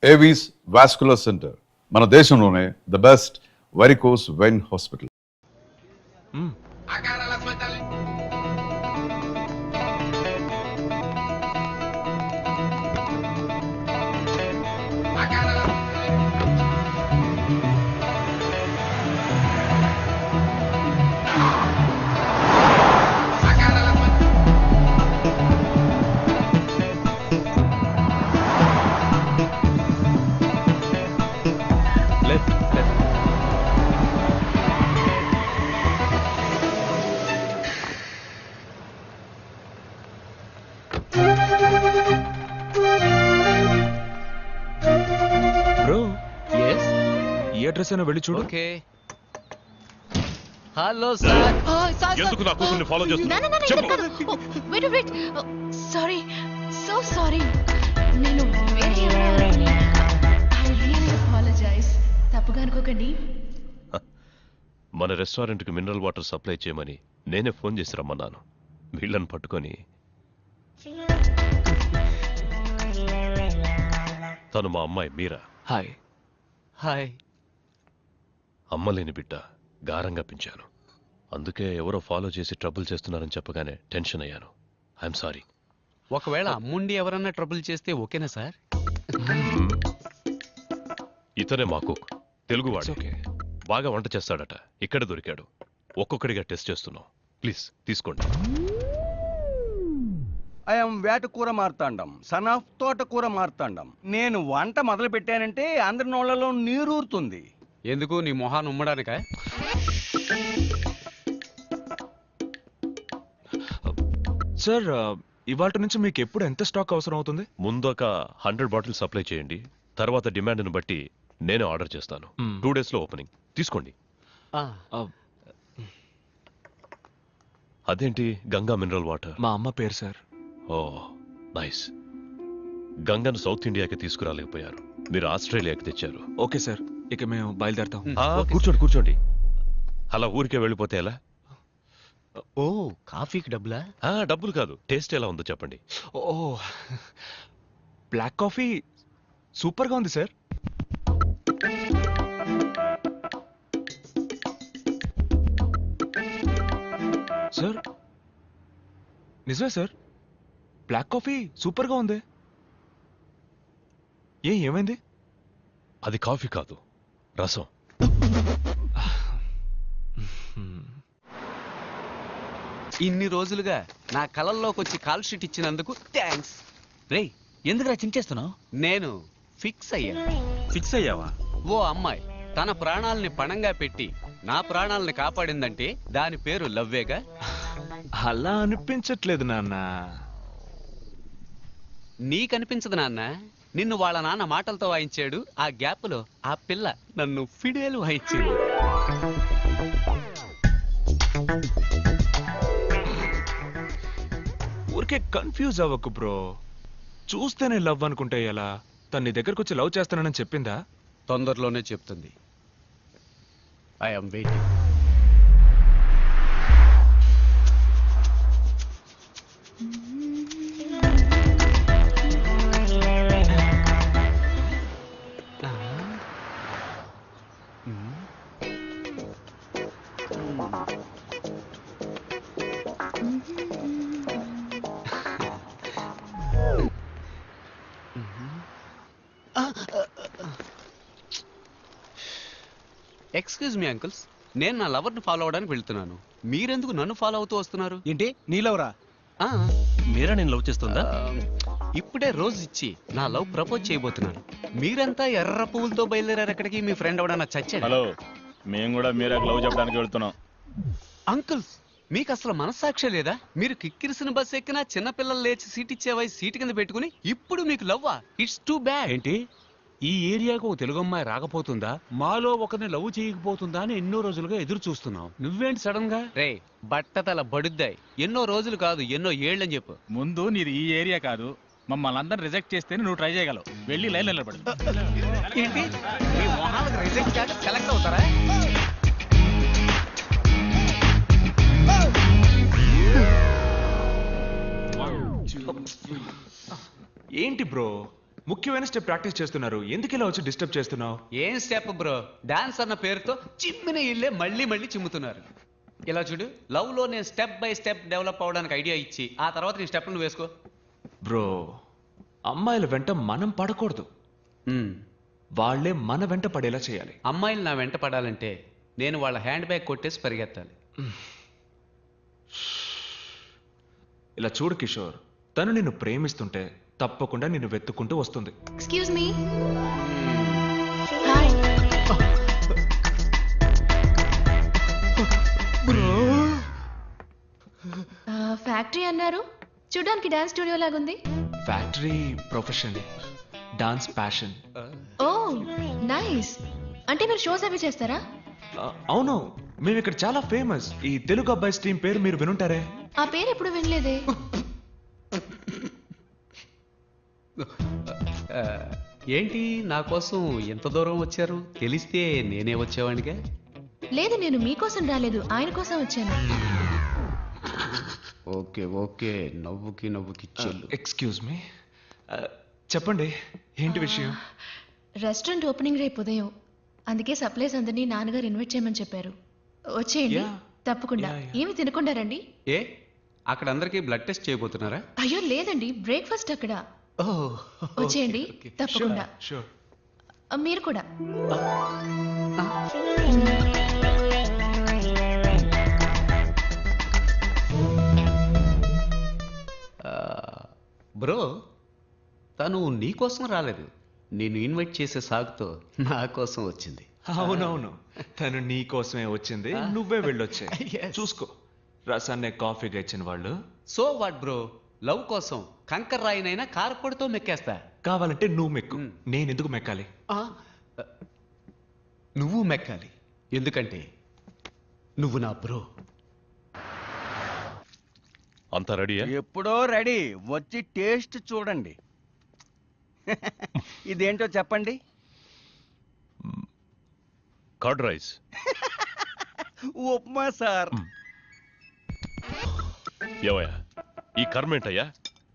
Avis vascular centre మన దేశంలోనే the best varicose vein hospital. Address అయినా వెళ్ళి చూడు. ఓకే. Hello sir. ఎందుకు నా కూతుర్ని ఫాలో చేస్తున్నా? చెప్పు. Wait sorry, so sorry. నేను వేరే ఐ రియల్లీ అపాలజైజ్. తప్పుగా అనుకోకండి. మన రెస్టారెంట్ కి మినరల్ వాటర్ సప్లై చేయమని నేనే ఫోన్ చేసి రమ్మన్నాను. వీళ్ళని పట్టుకొని తను మా అమ్మాయి మీరా. హాయ్. హాయ్. అమ్మలేని బిడ్డ గారంగా పెంచాను. అందుకే ఎవరో ఫాలో చేసి ట్రబుల్ చేస్తున్నారని చెప్పగానే టెన్షన్ అయ్యాను. I'm sorry. ఒకవేళ అమ్ముండి ఎవరన్నా ట్రబుల్ చేస్తే ఓకేనా సార్? ఇతనే మా కుక్, తెలుగువాడు. ఓకే. బాగా వంట చేస్తాడట. ఇక్కడ దొరికాడు. ఒక్కొక్కడిగా టెస్ట్ చేస్తున్నాం. ప్లీజ్ తీసుకోండి. ఐఎమ్ వేటకూర మార్తాండం, సన్ ఆఫ్ తోటకూర మార్తాండం. నేను వంట మొదలు పెట్టానంటే అందరి నోళ్లలో నీరూరుతుంది. ఎందుకు నీ మొహాన్ని ఉమ్మడానిక? సార్, ఇవాళ నుంచి మీకు ఎప్పుడు ఎంత స్టాక్ అవసరం అవుతుంది? ముందు ఒక 100 బాటిల్స్ సప్లై చేయండి. తర్వాత డిమాండ్ను బట్టి నేనే ఆర్డర్ చేస్తాను. 2 days లో ఓపెనింగ్. తీసుకోండి. అదేంటి గంగా మినరల్ వాటర్? మా అమ్మ పేరు సార్. ఓ నైస్. గంగను సౌత్ ఇండియాకి తీసుకురాలేకపోయారు. మీరు ఆస్ట్రేలియాకి తెచ్చారు. ఓకే సార్, ఇక మేము బయలుదేరుతాం. కూర్చోండి కూర్చోండి. అలా ఊరికే వెళ్ళిపోతే ఎలా? ఓ, కాఫీకి డబ్బులా? డబ్బులు కాదు, టేస్ట్ ఎలా ఉందో చెప్పండి. ఓ, బ్లాక్ కాఫీ సూపర్గా ఉంది సార్. సార్ నిజమే సార్, బ్లాక్ కాఫీ సూపర్గా ఉంది. ఏమైంది? అది కాఫీ కాదు, రసం. ఇన్ని రోజులుగా నా కళల్లోకి వచ్చి కాల్ షీట్ ఇచ్చినందుకు థ్యాంక్స్. రేయ్, ఎందుకురా చించేస్తున్నావు? నేను ఫిక్స్ అయ్యావా? ఓ అమ్మాయి తన ప్రాణాలని పణంగా పెట్టి నా ప్రాణాలని కాపాడిందంటే దాని పేరు లవ్వేగా. అలా అనిపించట్లేదు నాన్న. నీకనిపించదు నాన్న. నిన్ను వాళ్ళ నాన్న మాటలతో వాయించాడు. ఆ గ్యాప్ లో ఆ పిల్ల నన్ను ఫిడేలు వాయించింది. ఊరికే కన్ఫ్యూజ్ అవ్వకు బ్రో. చూస్తేనే లవ్ అనుకుంటే ఎలా? తన నీ దగ్గరకు వచ్చి లవ్ చేస్తానని చెప్పిందా? తొందరలోనే చెప్తుంది. I'm waiting. Excuse me uncles, నేను నా లవర్ని ఫాలో అవడానికి వెళ్తున్నాను. మీరెందుకు నన్ను ఫాలో అవుతూ వస్తున్నారు? ఏంటి నీ లవ్రా? మీరా నేను లవ్ చేస్తుందా? ఇప్పుడే రోజు ఇచ్చి నా లవ్ ప్రపోజ్ చేయబోతున్నాను. మీరంతా ఎర్ర పువ్వులతో బయలుదేరారు ఎక్కడికి? మీ ఫ్రెండ్ ఎవడన్నా చచ్చాడు? హలో, మేము కూడా మీరా లవ్ చెప్పడానికి వెళ్తున్నాం. అంకుల్స్, మీకు అసలు మనస్సాక్షి లేదా? మీరు కిక్కిరిసిన బస్ ఎక్కినా చిన్నపిల్లలు లేచి సీట్ ఇచ్చేవై సీట్ కింద పెట్టుకుని ఇప్పుడు మీకు లవ్వా? It's too bad. ఏంటి ఈ ఏరియాకు ఒక తెలుగు అమ్మాయి రాకపోతుందా, మాలో ఒకరిని లవ్ చేయకపోతుందా అని ఎన్నో రోజులుగా ఎదురు చూస్తున్నావు. నువ్వేంటి సడన్ గా? రే బట్టతల బడుద్దాయి. ఎన్నో రోజులు కాదు, ఎన్నో ఏళ్ళని చెప్పు. ముందు నీది ఈ ఏరియా కాదు. మమ్మల్ని అందరిని రిజెక్ట్ చేస్తేనే నువ్వు ట్రై చేయగలవు. వెళ్ళి లైన్ నిలబడు. ఏంటి మీ మొహాలకు రిజెక్ట్ కాక సెలెక్ట్ అవుతారా? ఏంటి బ్రో, ముఖ్యమైన స్టెప్ ప్రాక్టీస్ చేస్తున్నారు, ఎందుకు ఇలా వచ్చి డిస్టర్బ్ చేస్తున్నావు? ఏం స్టెప్ బ్రో, డాన్స్ అన్న పేరుతో చిమ్మిన ఇల్లే మళ్ళీ మళ్ళీ చిమ్ముతున్నారు. ఇలా చూడు, లవ్ లో నేను స్టెప్ బై స్టెప్ డెవలప్ అవడానికి ఐడియా ఇచ్చి ఆ తర్వాత నీ స్టెప్ నువ్వు వేసుకో. బ్రో, అమ్మాయిల వెంట మనం పడకూడదు, వాళ్ళే మన వెంట పడేలా చేయాలి. అమ్మాయిలు నా వెంట పడాలంటే నేను వాళ్ళ హ్యాండ్ బ్యాగ్ కొట్టేసి పరిగెత్తాలి. ఇలా చూడు కిషోర్, తను నిన్ను ప్రేమిస్తుంటే తప్పకుండా నిన్ను వెతుక్కుంటూ వస్తుంది. Excuse me. హాయ్. ఫ్యాక్టరీ అన్నారు, చూడడానికి డాన్స్ స్టూడియో లాగుంది. Factory profession, dance passion. Oh nice. అంటే మీరు షోస్ అవి చేస్తారా? అవును, మేము ఇక్కడ చాలా ఫేమస్. ఈ తెలుగు అబ్బాయి టీం పేరు మీరు వినుంటారే. ఆ పేరు ఎప్పుడు వినలేదే. ఏంటి నా కోసం ఎంత దూరం వచ్చారు? తెలిస్తే నేనే వచ్చేవాడిగా. లేదు, నేను మీకోసం రాలేదు, ఆయన కోసం వచ్చాను. ఓకే ఓకే, నవ్వుకి చెల్లు. ఎక్స్క్యూజ్ మీ, చెప్పండి ఏంటి విషయం? రెస్టారెంట్ ఓపెనింగ్ రేపు ఉదయం, అందుకే సప్లైస్ అందరినీ నాన్నగారు ఇన్వైట్ చేయమని చెప్పారు. వచ్చేయండి. Yeah. తప్పకుండా. Yeah. ఏమి తినకుండా రండి. ఏ అక్కడ అందరికీ బ్లడ్ టెస్ట్ చేయబోతున్నారా? అయ్యో లేదండి, బ్రేక్ఫాస్ట్ అక్కడ. వచ్చేయండి తప్పకుండా. షూర్. మీరు కూడా. బ్రో, తను నీ కోసం రాలేదు, నేను ఇన్వైట్ చేసే సాగుతో నా కోసం వచ్చింది. అవునవును, తను నీ కోసమే వచ్చింది, నువ్వే వెళ్ళొచ్చే. Yes. చూసుకో, రసాన్నే కాఫీగా ఇచ్చిన వాళ్ళు. సో వాట్ బ్రో, లవ్ కోసం కంకర్ రాయినైనా కారపొడితో మెక్కేస్తా. కావాలంటే నువ్వు మెక్కు, నేను ఎందుకు మెక్కాలి? నువ్వు మెక్కాలి, ఎందుకంటే నువ్వు నా బ్రో. అంతా రెడీయా? ఎప్పుడో రెడీ, వచ్చి టేస్ట్ చూడండి. ఇదేంటో చెప్పండి. Curd rice. ఉప్మా సార్. ఏవయ్యా, ఈ కర్మ ఏంటయ్యా?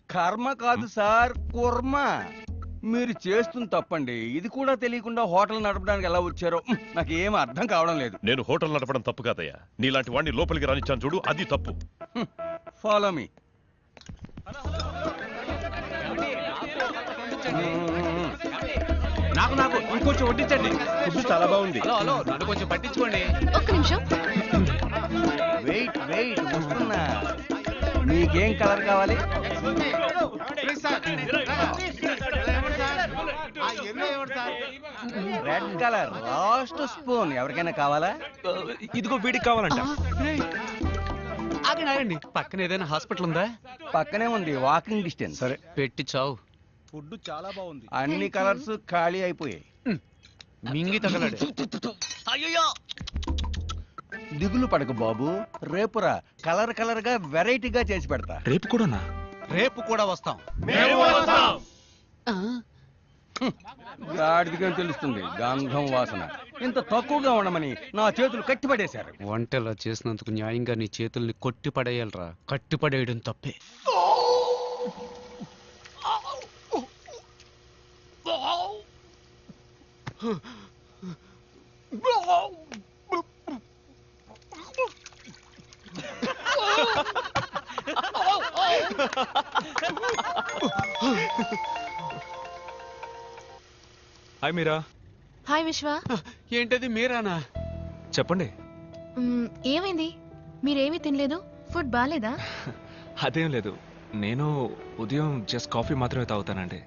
కర్మ కాదు సార్, కుర్మ. మీరు చేస్తుంది తప్పండి. ఇది కూడా తెలియకుండా హోటల్ నడపడానికి ఎలా వచ్చారో నాకు ఏం అర్థం కావడం లేదు. నేను హోటల్ నడపడం తప్పు కాదయ్యా, నీలాంటి వాడిని లోపలికి రానిచ్చాను చూడు, అది తప్పు. Follow me. నాకు ఇంకొంచెం వడ్డించండి. ఫుడ్ చాలా బాగుంది. హలో, నన్ను కొంచెం పట్టించుకోండి. ఒక్క నిమిషం. వెయిట్ వస్తున్నా. మీకేం కలర్ కావాలి? Red colour, last spoon. ఎవరికైనా కావాలా? ఇదిగో వీడికి కావాలంట. ఆగండి, పక్కన ఏదైనా హాస్పిటల్ ఉందా? పక్కనే ఉంది, వాకింగ్ డిస్టెన్స్. సరే పెట్టి చావు. ఫుడ్ చాలా బాగుంది. అన్ని కలర్స్ ఖాళీ అయిపోయాయి. మింగి తగలడు. దిగులు పడకు బాబు, రేపురా కలర్ గా వెరైటీగా చేసి పెడతా. రేపు కూడానా? రేపు కూడా వస్తాం. గాడిదిగా తెలుస్తుంది గంధం వాసన. ఇంత తక్కువగా ఉండమని నా చేతులు కట్టిపడేశారు. వంటలా చేసినందుకు న్యాయంగా నీ చేతుల్ని కొట్టి పడేయాలరా. కట్టి పడేయడం తప్పే. హాయ్ మీరా. హాయ్ విశ్వ. ఏంటది మీరానా? చెప్పండి. ఏమైంది? మీరేమీ తినలేదు? ఫుడ్ బాగాలేదా? అదేం లేదు, నేను ఉదయం జస్ట్ కాఫీ మాత్రమే తాగుతానండి.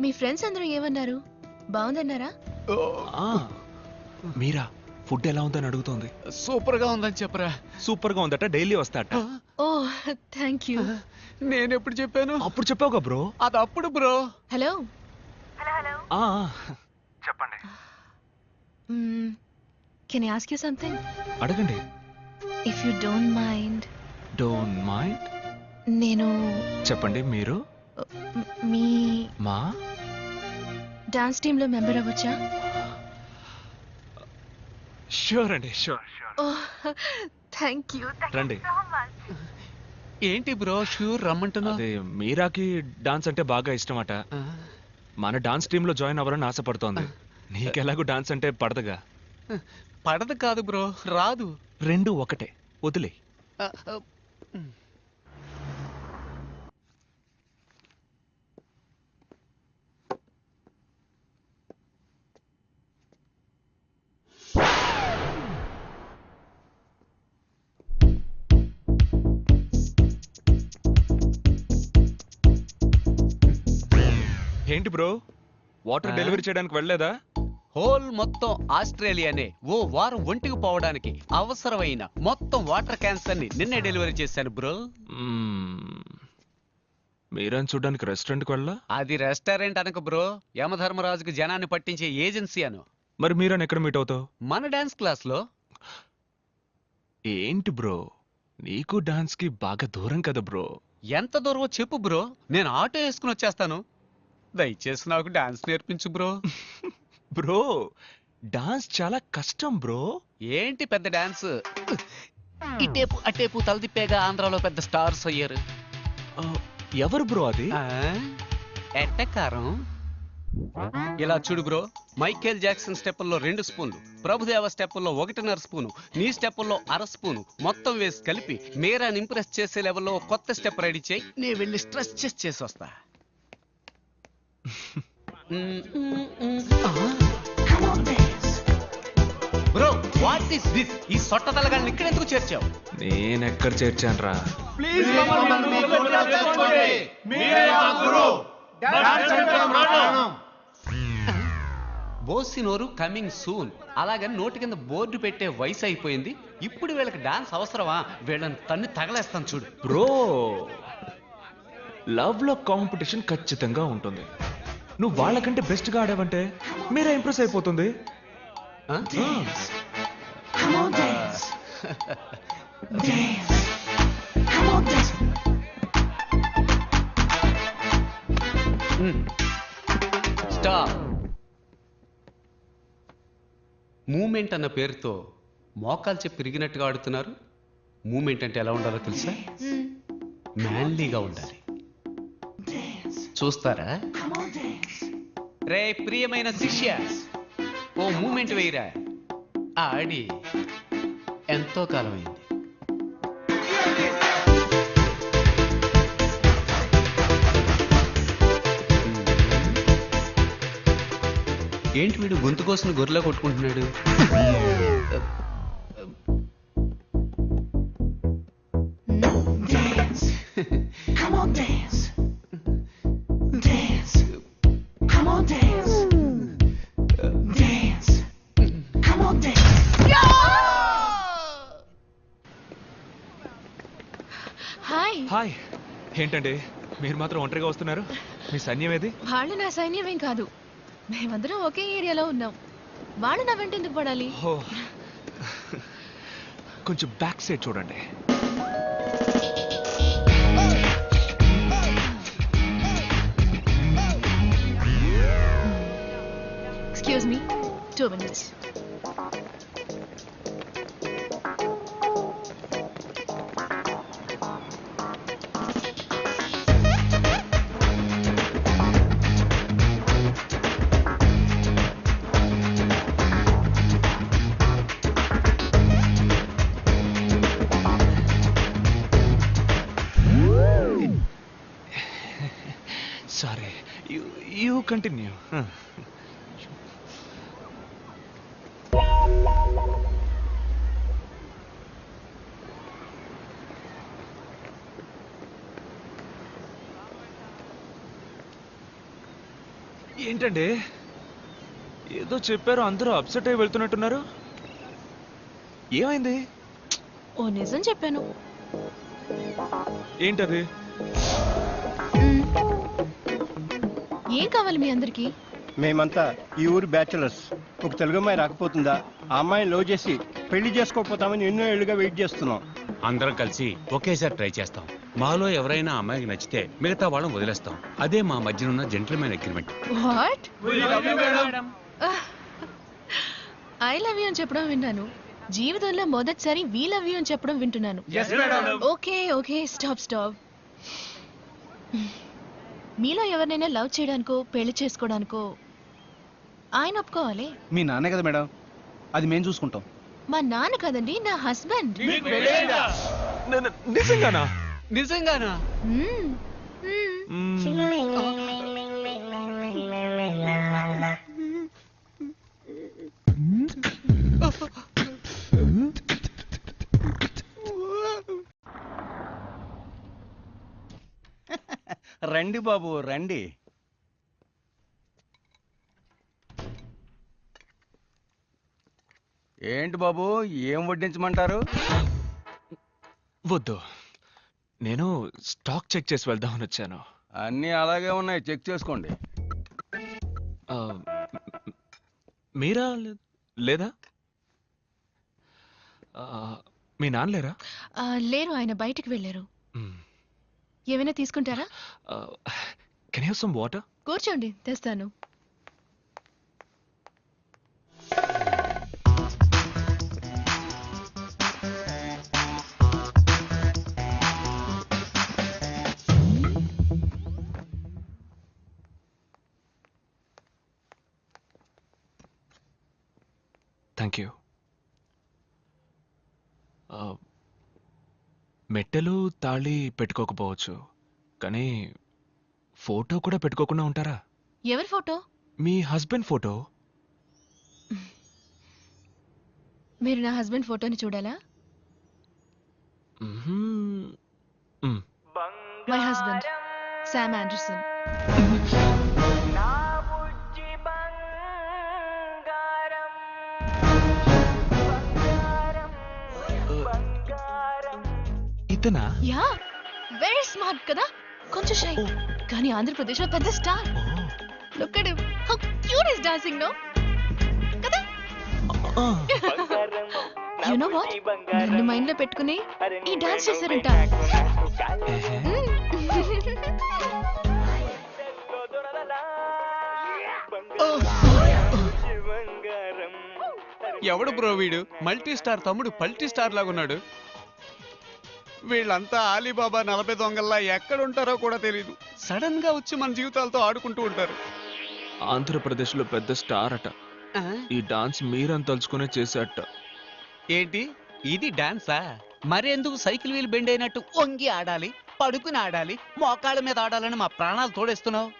మీ ఫ్రెండ్స్ అందరూ ఏమన్నారు? బాగుందన్నారా? మీరా ఫుడ్ ఎలా ఉందని అడుగుతోంది. సూపర్ గా ఉందని చెప్పరా. సూపర్ గా ఉందట, డైలీ వస్తాట. Oh thank you. నేను ఎప్పుడు చెప్పాను? అప్పుడు చెప్పావుగా బ్రో. అది అప్పుడు బ్రో. హలో. చెప్పండి. Can I ask you something? అడగండి. If you don't mind. Don't mind? నేను చెప్పండి. మీరు మీ మా డాన్స్ టీంలో మెంబర్ అవ్వచ్చా? షూర్ అండి, షూర్. Oh thank you. రండి. ఏంటి బ్రో షూర్ రమ్మంటున్నా? అదే మీరాకి డాన్స్ అంటే బాగా ఇష్టమట. మన డాన్స్ టీమ్ లో జాయిన్ అవ్వాలని ఆశపడుతోంది. నీకెలాగో డాన్స్ అంటే పడదుగా. పడదు కాదు బ్రో, రాదు. రెండు ఒకటే, వదిలే. ఆ, ఆ, ఏంటి బ్రో, వాటర్ డెలివరీ చేయడానికి వెళ్ళలేదా? హోల్ మొత్తం ఆస్ట్రేలియానే ఓ వారం ఒంటికి పోవడానికి అవసరమైన మొత్తం వాటర్ క్యాన్స్ అన్ని నిన్నే డెలివరీ చేశాను బ్రో. మీరేం చూడడానికి రెస్టారెంట్కి వెళ్ళా? అది రెస్టారెంట్ అనక బ్రో, యమధర్మరాజుకి జనాన్ని పట్టించే ఏజెన్సీ అను. మరి మీరని ఎక్కడ మీట్ అవుతావు? మన డాన్స్ క్లాస్ లో. ఏంటి బ్రో, నీకు డాన్స్ కి బాగా దూరం కదా బ్రో. ఎంత దూరమో చెప్పు బ్రో, నేను ఆటో వేసుకుని వచ్చేస్తాను. దయచేసి నాకు డాన్స్ నేర్పించు బ్రో. బ్రో, డాన్స్ చాలా కష్టం బ్రో. ఏంటి పెద్ద డాన్స్, ఇటేపు అటేపు తలదిప్పేగా ఆంధ్రాలో పెద్ద స్టార్స్ అయ్యారు. ఎవరు బ్రో అది? ఎట్టకారం. ఇలా చూడు బ్రో, మైకేల్ జాక్సన్ స్టెప్పుల్లో 2 స్పూన్లు, ప్రభుదేవ స్టెప్పుల్లో 1.5 స్పూను, నీ స్టెప్పుల్లో 1/2 స్పూను మొత్తం వేసి కలిపి మీరాని ఇంప్రెస్ చేసే లెవెల్లో కొత్త స్టెప్ రెడీ చేయి. నేను వెళ్ళి స్ట్రెస్ చేసి వస్తా. Bro, what is this? ఈ సొట్ట తలగాన్ని ఇక్కడ ఎందుకు చేర్చావు? నేనెక్కడ చేర్చానురా? బోసినోరు కమింగ్ సూన్. అలాగని నోటి కింద బోర్డు పెట్టే వయసు అయిపోయింది. ఇప్పుడు వీళ్ళకి డాన్స్ అవసరమా? వీళ్ళని తన్ని తగలేస్తాను చూడు. బ్రో, లవ్ లో కాంపిటీషన్ ఖచ్చితంగా ఉంటుంది. నువ్వు వాళ్ళకంటే బెస్ట్ గా ఆడావంటే మీరే ఇంప్రెస్ అయిపోతుంది. ఆ? స్టాప్. మూమెంట్ అన్న పేరుతో మోకాలు చెప్పి తిరిగినట్టుగా ఆడుతున్నారు. మూమెంట్ అంటే ఎలా ఉండాలో తెలుసా? మ్యాన్లీగా ఉండాలి. చూస్తారా? రే ప్రియమైన శిష్య, ఓ మూమెంట్ వేయరా. ఆడి ఎంతో కాలం అయింది. ఏంటి వీడు గొంతు కోసం గొర్రెలా కొట్టుకుంటున్నాడు? హాయ్. హాయ్. ఏంటండి మీరు మాత్రం ఒంటరిగా వస్తున్నారు? మీ సైన్యం ఏది? వాళ్ళు నా సైన్యమేం కాదు, మేమందరం ఒకే ఏరియాలో ఉన్నాం. వాళ్ళు నా వెంట ఎందుకు పడాలి? ఓ, కొంచెం బ్యాక్ సైడ్ చూడండి. Excuse me, 2 minutes. Sorry, you continue. ఏంటండి ఏదో చెప్పారు, అందరూ అప్సెట్ అయి వెళ్తున్నట్టున్నారు. ఏమైంది? ఓ నిజం చెప్పాను. ఏంటది? ఏం కావాలి మీ అందరికి? మేమంతా ఈ ఊరు బ్యాచులర్స్. ఒక తెలుగు అమ్మాయి రాకపోతుందా? ఆ అమ్మాయిని లవ్ చేసి పెళ్లి చేసుకోకపోతామని ఎన్నో ఏళ్ళుగా వెయిట్ చేస్తున్నాం. అందరం కలిసి ఒకేసారి ట్రై చేస్తాం. మాలో ఎవరైనా అమ్మాయికి నచ్చితే మిగతా వాళ్ళని వదిలేస్తాం. అదే మా మధ్యనున్న gentlemen agreement. What? I love you అని చెప్పడం విన్నాను, జీవితంలో మొదటిసారి వీ లవ్ యూ అని చెప్పడం వింటున్నాను. Okay okay, stop stop. మీలో ఎవరినైనా లవ్ చేయడానికో పెళ్లి చేసుకోవడానికో ఆయన ఒప్పుకోవాలి. మీ నాన్నే కదా మేడం, అది మేము చూసుకుంటాం. మా నాన్న కదండి, నా హస్బెండ్. నిజంగానా? నిజంగానా? మ్మ్. మ్మ్. రండి బాబు రండి. ఏంటి బాబు, ఏం వడ్డించమంటారు? వద్దు, నేను స్టాక్ చెక్ చేసి వెళ్దామని వచ్చాను. అన్నీ అలాగే ఉన్నాయి, చెక్ చేసుకోండి. ఆ, మీరా లేదా? ఆ, మీ నాన్న లేరా? లేరు, ఆయన బయటికి వెళ్ళారు. ఏమైనా తీసుకుంటారా? Can have some water? కూర్చోండి, తెస్తాను. Thank you. మెట్టెలు తాళి పెట్టుకోకపోవచ్చు, కానీ ఫోటో కూడా పెట్టుకోకుండా ఉంటారా? ఎవరి ఫోటో? మీ హస్బెండ్ ఫోటో. మీరు నా హస్బెండ్ ఫోటోని చూడాలా? My husband Sam Anderson. ఇతనా? యా, వెరీ స్మార్ట్ కదా, కొంచెం షై, కానీ ఆంధ్రప్రదేశ్ లో పెద్ద star. Look at him, how cute is dancing, no కదా? యు నో వాట్, నన్ను మైండ్ లో పెట్టుకుని ఈ డాన్స్ చేశారంట. ఎవడు బ్రో వీడు? మల్టీ స్టార్ తమ్ముడు పల్టీ స్టార్ లాగున్నాడు. వీళ్ళంతా ఆలీబాబా 40 దొంగల్లా ఎక్కడుంటారో కూడా తెలీదు. సడన్ గా వచ్చి మన జీవితాలతో ఆడుకుంటూ ఉంటారు. ఆంధ్రప్రదేశ్ లో పెద్ద స్టార్ అట. ఈ డాన్స్ మీరని తలుచుకునే చేసేట. ఏంటి ఇది డాన్సా? మరెందుకు సైకిల్ వీల్ బెండ్ అయినట్టు వంగి ఆడాలి, పడుకుని ఆడాలి, మోకాళ్ళ మీద ఆడాలని మా ప్రాణాలు తోడేస్తున్నావు?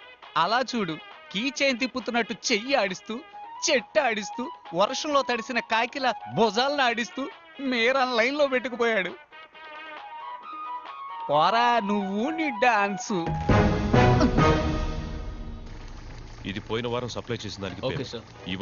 అలా చూడు, కీ చైన్ తిప్పుతున్నట్టు చెయ్యి ఆడిస్తూ, చెట్టు ఆడిస్తూ, వర్షంలో తడిసిన కాకిల భుజాలను ఆడిస్తూ మీరన్ లైన్ లో పెట్టుకుపోయాడు. పోరా నువ్వు నీ డాన్సు. ఇది పోయిన వారం సప్లై చేసిన దానికి ఓకే పేరు. సార్. ఈ